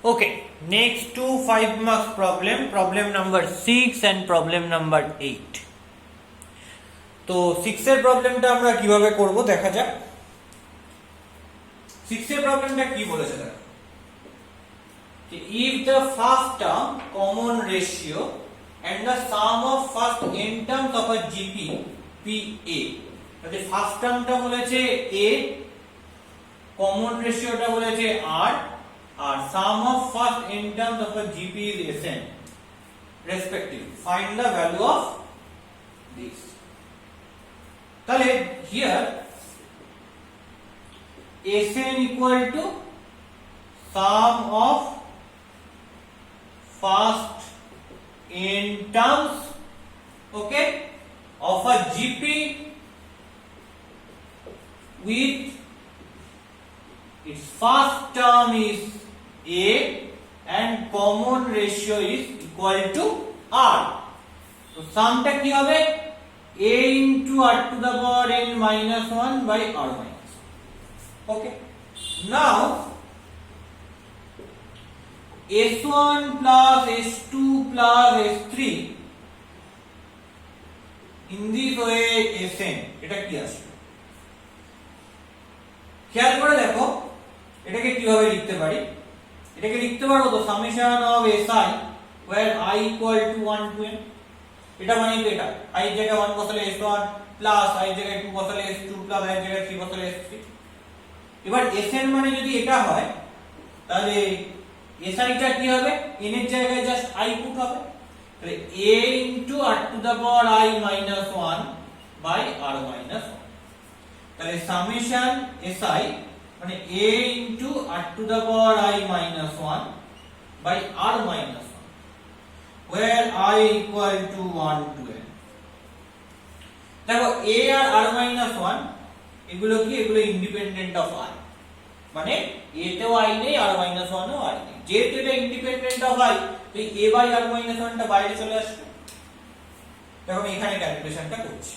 Okay, next two 5 marks problem number 6 and problem number 8. তো 6 এর প্রবলেমটা আমরা কিভাবে করব দেখা যাক। 6 এর প্রবলেমটা কি বলেছে দেখো। If the first term common ratio and the sum of first n terms of a GP PA, তাহলে ফার্স্ট টার্মটা বলেছে a, কমন রেশিওটা বলেছে r, R sum of first n terms of a GP is Sn respective. Find the value of this. তাহলে here Sn equal to sum of first n terms, okay, of a GP with its first term is a and common ratio is equal to r. So sum টা কি হবে a into r to the power n minus 1 by r minus 1. Okay, now s1 plus s2 plus s3 in this way Sn, এটা কি আসবে খেয়াল করে দেখো। এটাকে কিভাবে লিখতে পারি, এটাকে লিখতে পারবো তো summation of si where I equal to 1 to n, এটা মানে কি, এটা i এর জায়গায় 1 বসালে s1 প্লাস i এর জায়গায় 2 বসালে s2 প্লাস i এর জায়গায় 3 বসালে s3। এবার sn মানে যদি এটা হয় তাহলে si টা কি হবে, n এর জায়গায় জাস্ট i পুট হবে, তাহলে a into r to the power I minus 1 by r minus 1। তাহলে সামেশন si মানে a into r to the power I minus 1 by r minus 1 where I equal to 1 to n। দেখো a R r minus 1 এগুলো কি, এগুলো independent of i, মানে a তেও i নেই r minus 1 এও i নেই। যেহেতু এটা ইন্ডিপেন্ডেন্ট অফ i, তো a by r minus 1 টা বাইরে চলে আসবে। দেখো আমি এখানে ক্যালকুলেশনটা করছি,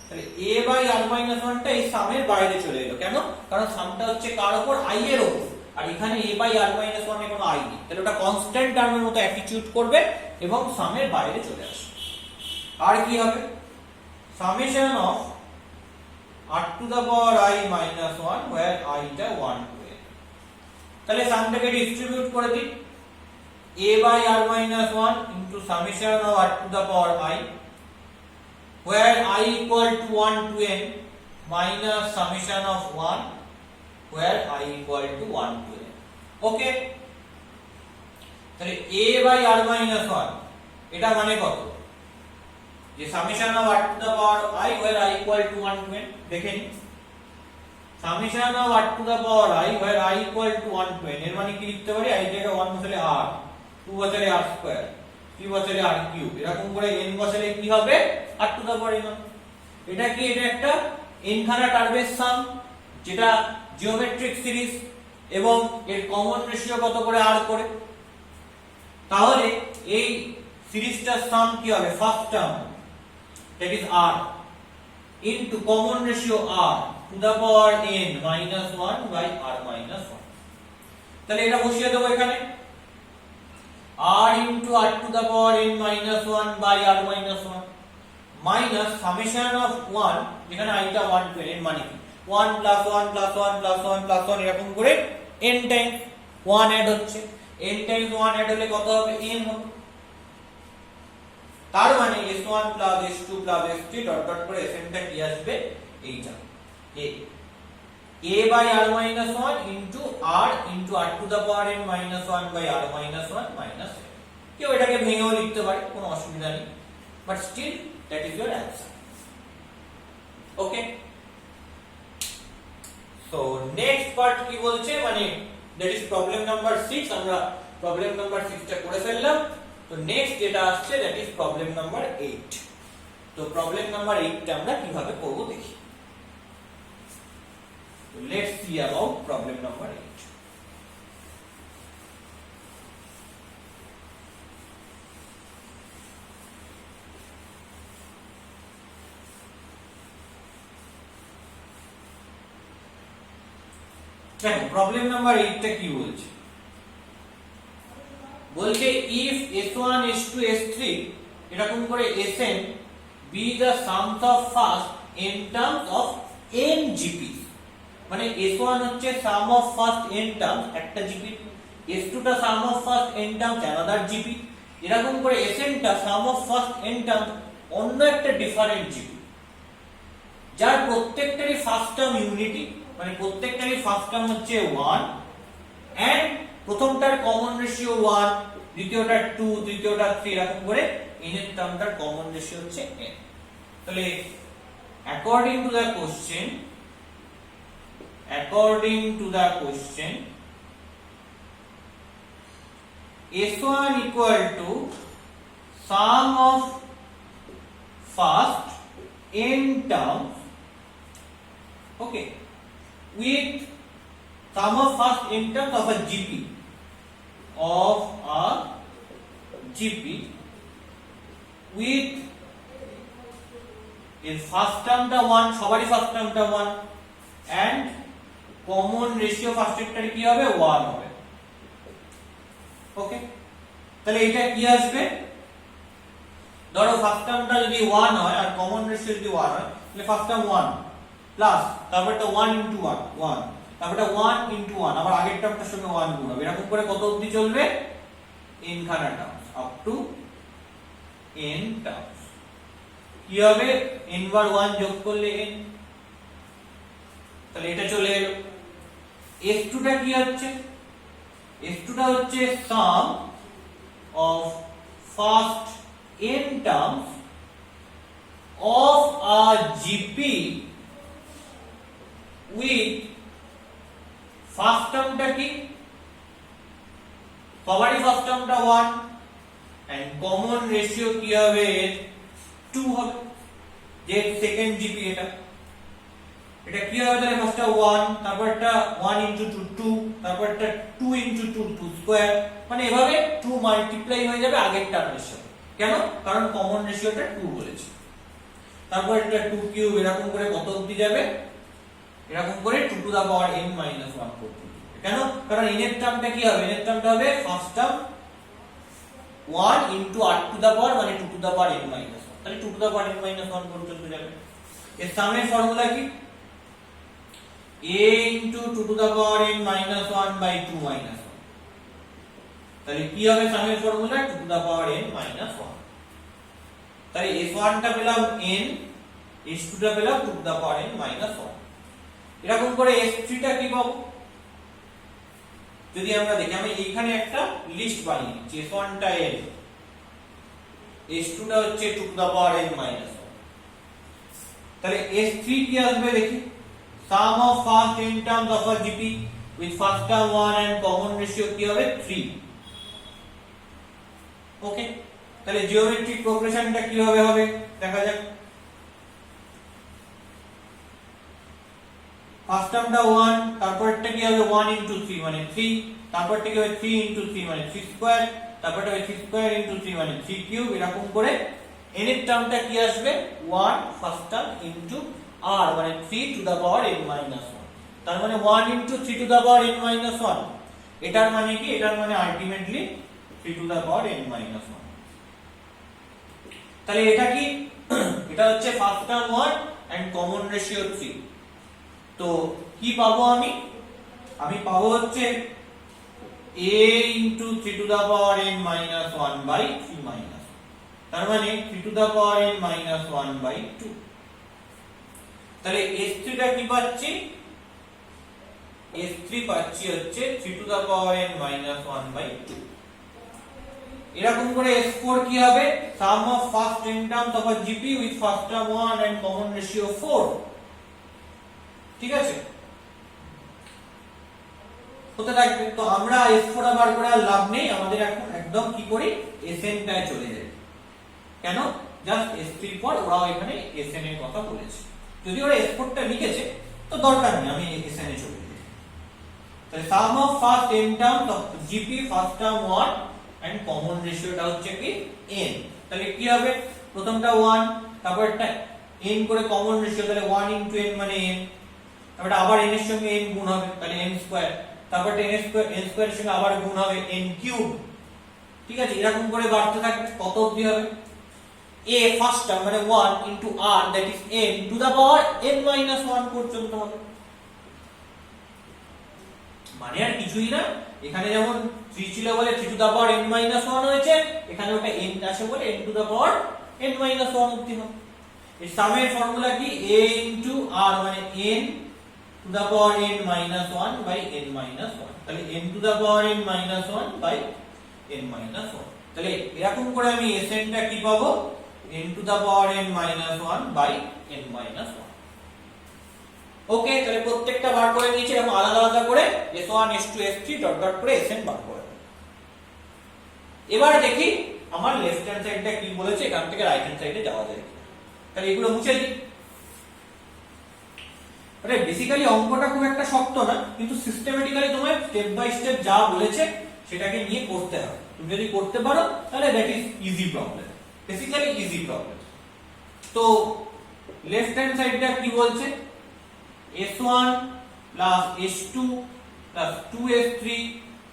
তাহলে a by r minus 1 টা এই সামের বাইরে চলে এলো। কেন? কারণ সামটা হচ্ছে কার উপর, i এর উপর, আর এখানে a by r minus 1 এ কোনো i নেই, তাহলে ওটা কনস্ট্যান্ট টার্মের মতো অ্যাটিটিউড করবে এবং সামের বাইরে চলে আসবে। আর কি হবে, summation of r to the power I minus 1 where I টা 1 to n। তাহলে সামটাকে ডিস্ট্রিবিউট করে দিই, a by r minus 1 into summation of r to the power I where I equal to 1 to n minus summation of 1 where I equal to 1 to n। Okay, তাহলে a by r minus 1 এটা মানে কত, যে summation of r to the power I where I equal to 1 to n, দেখে নিন summation of r to the power I where I equal to 1 to n এর মানে কি লিখতে পারি, i জায়গায় 1 বসালে r, 2 বসালে r স্কয়ার, 3 বসালে r কিউব, এরকম করে n বসালে কি হবে r to the power n। এটা কি, এটা একটা n খানা টার্মের সাম, যেটা জিওমেট্রিক সিরিজ এবং এর কমন রেশিও কত করে r করে। তাহলে এই সিরিজটার সাম কি হবে, first term that is r into common ratio r to the power n minus 1 by r minus 1। তাহলে এটা বসিয়ে দেব এখানে, r into r to the power n minus 1 by r minus 1 minus summation of 1, যেখানে i টা 1 to n মানে 1 plus 1 plus 1 plus 1 plus 1 এরকম করে n Times 1 add হচ্ছে, n টাইমস 1 অ্যাড হলে কত হবে, n হবে। তার মানে s1 plus s2 plus s3 dot dot করে sn টা কি আসবে, এইটা a by r minus 1 into r into r to the power n minus 1 by r minus 1 minus 7। কেউ এটাকে ভেঙেও লিখতে পারে, কোনো অসুবিধা নেই, but still that is your answer. Okay, so next part কি বলছে, মানে দ্যাট ইজ প্রবলেম নাম্বার 6। আমরা প্রবলেম নাম্বার 6 টা করে ফেললাম। তো নেক্সট যেটা আসছে দ্যাট ইজ প্রবলেম নাম্বার 8। তো প্রবলেম নাম্বার 8 টা আমরা কিভাবে করব দেখি। তো let's see about problem number 8। দেখো প্রবলেম নাম্বার 8 টা কি বলছে, বলছে if s1 s2 s3 এরকম করে sn be the sums of first n terms of n gp, মানে s1 হচ্ছে sum of first n terms একটা gp, s2 টা sum of first n terms another gp, এরকম করে sn টা sum of first n terms অন্য একটা different gp, যার প্রত্যেকটারই ফার্স্ট টার্ম ইউনিটি, মানে প্রত্যেকটারই ফার্স্ট টার্ম হচ্ছে 1 এন্ড প্রথমটার কমন রেশিও 1, দ্বিতীয়টার 2, তৃতীয়টার 3, এরকম করে n এর টার্মটার কমন রেশিও হচ্ছে n। তাহলে according to the question s1 equal to sum of first n terms, okay, with sum of first n terms of a gp with এর first টার্মটা 1, সবারই first টার্মটা 1 and common ratio ফার্স্টেরটার কি হবে 1 হবে। ওকে, তাহলে এটা কি আসবে, ধরো ফার্স্ট টার্মটা যদি 1 হয় আর কমন রেশিও যদি 1 হয়, তাহলে ফার্স্ট টার্ম 1 প্লাস তারপরটা 1 ইনটু 1 1, তারপরটা 1 ইনটু 1, আবার আগের টার্মটার সঙ্গে 1 গুণ হবে, এরকম করে কত অবধি চলবে n খানা terms up to n terms. কি হবে n বার 1 যোগ করলে n, তাহলে এটা চলে এলো। s2 টা কি হচ্ছে, s2 টা হচ্ছে sum of first n terms of a gp with first টার্মটা কি, সবারই ফার্স্ট টার্মটা 1 এন্ড কমন রেশিও কি হবে 2 হবে, যে সেকেন্ড জিপি এটা কি হবে, তাহলে ফার্স্টটা 1, তারপরটা 1 ইনটু 2 2, তারপরটা 2 ইনটু 2 2 স্কয়ার, মানে এভাবে 2 মাল্টিপ্লাই হয়ে যাবে আগের টার্মের সাথে। কেন, কারণ কমন রেশিওটা 2 বলেছে। তারপর এটা 2 কিউব, এরকম করে কত অবধি যাবে, এরকম করে 2 to the power n minus 1 পর্যন্ত। কেন, কারণ n এর টার্মটা কি হবে, n এর টার্মটা হবে first term 1 into r to the power, মানে 2 to the power n minus 1, তাহলে 2 to the power n minus 1 পর্যন্ত যাবে। এর সামের ফর্মুলা কি, a into 2 to the power n minus 1 by 2 minus 1, তাহলে কি হবে সামের formula 2 to the power n minus 1। তাহলে s1 টা পেলাম n, s2 টা পেলাম 2 to the power n minus 1। এরকম করে s3 টা কি পাবো, যদি আমরা দেখি, আমি এইখানে একটা লিস্ট বানিয়ে নিচ্ছি, s1 টা n, s2 টা হচ্ছে 2 to the power n minus 1, তাহলে s3 কি আসবে দেখি, sum of first n terms of a gp with first term 1 and common ratio কি হবে 3। ওকে, তাহলে জিওমেট্রিক প্রোগ্রেশনটা কিভাবে হবে দেখা যাক। ফার্স্ট টার্মটা 1, তারপরটা কি হবে 1 ইনটু 3 মানে 3, তারপরটা কি হবে 3 ইনটু 3 মানে 3 স্কয়ার, তারপরটা হবে 3 স্কয়ার ইনটু 3 মানে 3 কিউব, এরকম করে n এর টার্মটা কি আসবে 1 ফার্স্ট টার্ম ইনটু r মানে 3 to the power n minus 1, তার মানে 1 into 3 to the power n minus 1, এটার মানে কি, এটার মানে ultimately 3 to the power n minus 1। তাহলে এটা কি, এটা হচ্ছে first term 1 and common ratio 3। তো কি পাবো আমি পাবো হচ্ছে a into 3 to the power n minus 1 by 3 minus, তার মানে 3 to the power n minus 1 by 2। তাহলে s3 টা কি পাচ্ছি, s3 পাচ্ছি হচ্ছে 3 to the power n minus 1 by 2। এরকম করে s4 কি হবে, sum of first n terms of a gp with first term 1 and common ratio 4। ঠিক আছে, হতে থাকবে। তো আমরা s4 বার করে আর লাভ নেই, আমাদের এখন একদম কি করি sn টায় চলে যাই। কেন, জাস্ট s3 পর ওরা এখানে sn এর কথা বলেছে, যদি ওরা s4 টা লিখেছে তো দরকার নেই, আমি sn এ চলে যাই। তাহলে sum of first n terms of gp first term 1 and common ratio টা হচ্ছে কি n। তাহলে কি হবে, প্রথমটা 1, তারপরটা n করে কমন রেশিও, তাহলে 1 ইনটু n মানে n, তারপরটা আবার n এর সঙ্গে n গুণ হবে, তাহলে n স্কয়ার, তারপরটা n স্কয়ার এর সঙ্গে আবার গুণ হবে n কিউব, ঠিক আছে, এরকম করে বাড়তে থাকবে, কত অবধি হবে? a ফার্স্ট টার্ম মানে 1 into r that is n to the power n minus 1 পর্যন্ত হবে। মানে আর কিছুই না, এখানে যেমন 3 ছিল বলে 3 to the power n minus 1 হয়েছে, এখানে ওটা n আছে বলে n to the power n minus 1 অবধি হবে। এর সামের ফর্মুলা কি? a ইনটু r মানে n to the power n minus 1 by n minus 1, তাহলে n to the power n minus 1 by n minus 1। তাহলে এরকম করে আমি Sn টা কি পাবো? n to the power n minus 1 by n minus 1। Okay, তাহলে প্রত্যেকটা বার করে নিয়েছি, এবং আলাদা আলাদা করে S1 S2 S3 dot dot করে Sn বার করে। এবার দেখি আমার লেফট হ্যান্ড সাইডটা কি বলেছে, এখান থেকে রাইট হ্যান্ড সাইডে যাওয়া যায়। তাহলে এগুলো মুছে দিই। আরে বেসিক্যালি অঙ্কটা খুব একটা শক্ত না, কিন্তু সিস্টেমেটিক্যালি তোমায় স্টেপ বাই স্টেপ যা বলেছে সেটাকে নিয়ে করতে হবে। তুমি যদি করতে পারো তাহলে that is easy problem, basically easy problem. তো লেফট হ্যান্ড সাইডটা কি বলছে? S1 plus S2 plus 2S3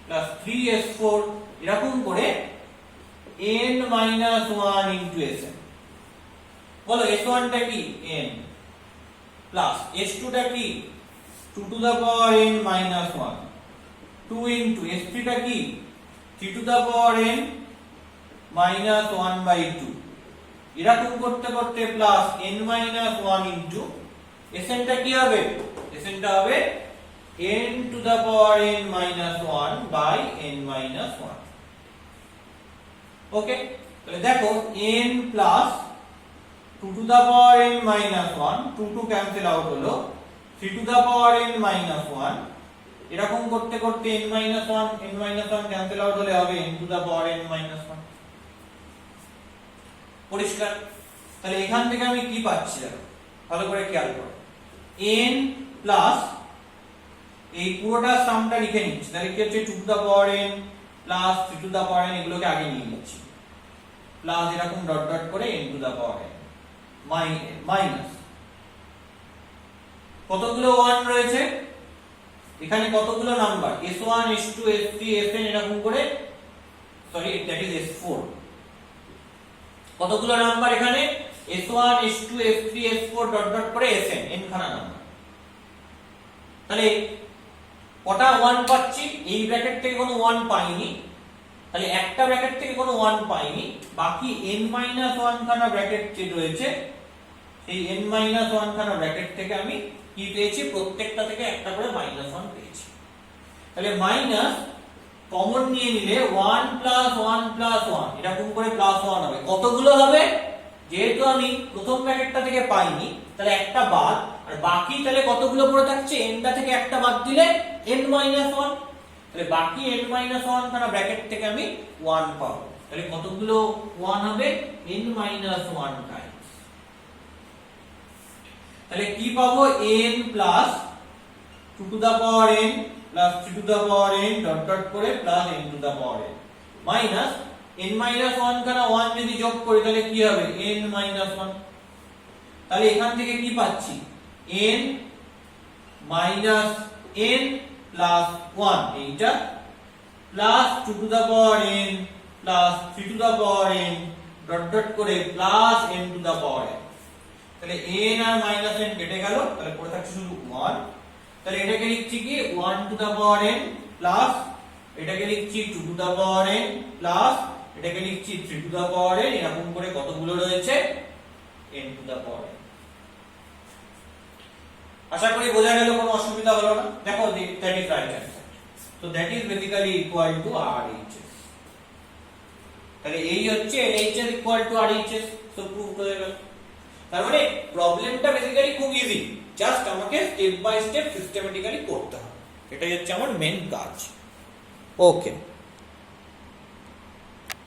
plus 3S4 এরকম করে n মাইনাস 1 ইনটু Sn। বলো S1 টা কি? n প্লাস S2 টা কি? 2 to the power n minus 1, 2 into S3 টা কি? 3 to the power n minus 1 by 2। এরকম করতে করতে plus n minus 1 into Sn টা কি হবে? Sn টা হবে n to the power n minus 1 by n minus 1। Okay, তাহলে দেখো n plus 2 to the power n minus 1, 2 to cancel out হলো, 3 to the power n minus 1। এরকম করতে করতে n মাইনাস 1 ক্যান্সেল আউট হলে হবে n to the power n minus 1। পরিষ্কার? তাহলে এখান থেকে আমি কি পাচ্ছি দেখো, ভালো করে খেয়াল করো। n প্লাস এই পুরোটা সামটা লিখে নিচ্ছি, তাহলে কি হচ্ছে 2 to the power n plus 3 to the power n, এগুলোকে আগে নিয়ে নিচ্ছি, প্লাস এরকম ডট ডট করে n to the power n minus কতগুলো 1 রয়েছে এখানে, কতগুলো number S1 S2 S3 Sn এরকম করে, সরি দ্যাট ইজ S4, কতগুলো নাম্বার এখানে S1 S2 S3 S4 dot dot করে Sn, n খানা নাম্বার। তাহলে কটা 1 পাচ্ছি? এই ব্র্যাকেট থেকে কোনো 1 পাইনি, তাহলে একটা ব্র্যাকেট থেকে কোনো 1 পাইনি, বাকি n মাইনাস 1 খানা ব্র্যাকেট যে রয়েছে সেই n মাইনাস 1 খানা ব্র্যাকেট থেকে আমি কি পেয়েছি? প্রত্যেকটা থেকে একটা করে মাইনাস 1 পেয়েছি। তাহলে মাইনাস কমন নিয়ে নিলে 1 প্লাস 1 প্লাস 1 এরকম করে প্লাস 1 হবে। কতগুলো হবে? যেহেতু আমি প্রথম ব্র্যাকেটটা থেকে পাইনি তাহলে একটা বাদ, আর বাকি তাহলে কতগুলো পড়ে থাকছে? nটা থেকে একটা বাদ দিলে n মাইনাস 1, তাহলে বাকি n মাইনাস 1 খানা ব্র্যাকেট থেকে আমি 1 পাবো। তাহলে কতগুলো 1 হবে? n minus 1 times. তাহলে কি পাবো? n plus 2 to the power n plus 3 to the power n dot dot করে plus n to the power n minus n minus 1 খানা 1 যদি যোগ করি তাহলে কি হবে? n minus 1। তাহলে এখান থেকে কি পাচ্ছি? n মাইনাস n প্লাস 1 এইটা plus 2 to the power n plus 3 to the power n dot dot করে plus n to the power n। তাহলে n আর মাইনাস n কেটে গেল, তাহলে পড়ে থাকছে শুধু 1। তাহলে এটাকে লিখছি কি 1 to the power n plus এটাকে লিখছি 2 to the power n plus এটাকে লিখছি 3 টু দা পাওয়ার n, এরকম করে কতগুলো রয়েছে? n to the power n। আশা করি বোঝা গেল, কোনো অসুবিধা হলো না। দেখো that is right answer. So that is basically equal to RHS। তাহলে এই হচ্ছে LHS equal to RHS। So prove হয়ে গেল। তার মানে প্রবলেমটা বেসিক্যালি খুব ইজি, জাস্ট আমাকে স্টেপ বাই স্টেপ সিস্টেমেটিক্যালি করতে হবে, এটাই হচ্ছে আমার মেইন কাজ। ওকে।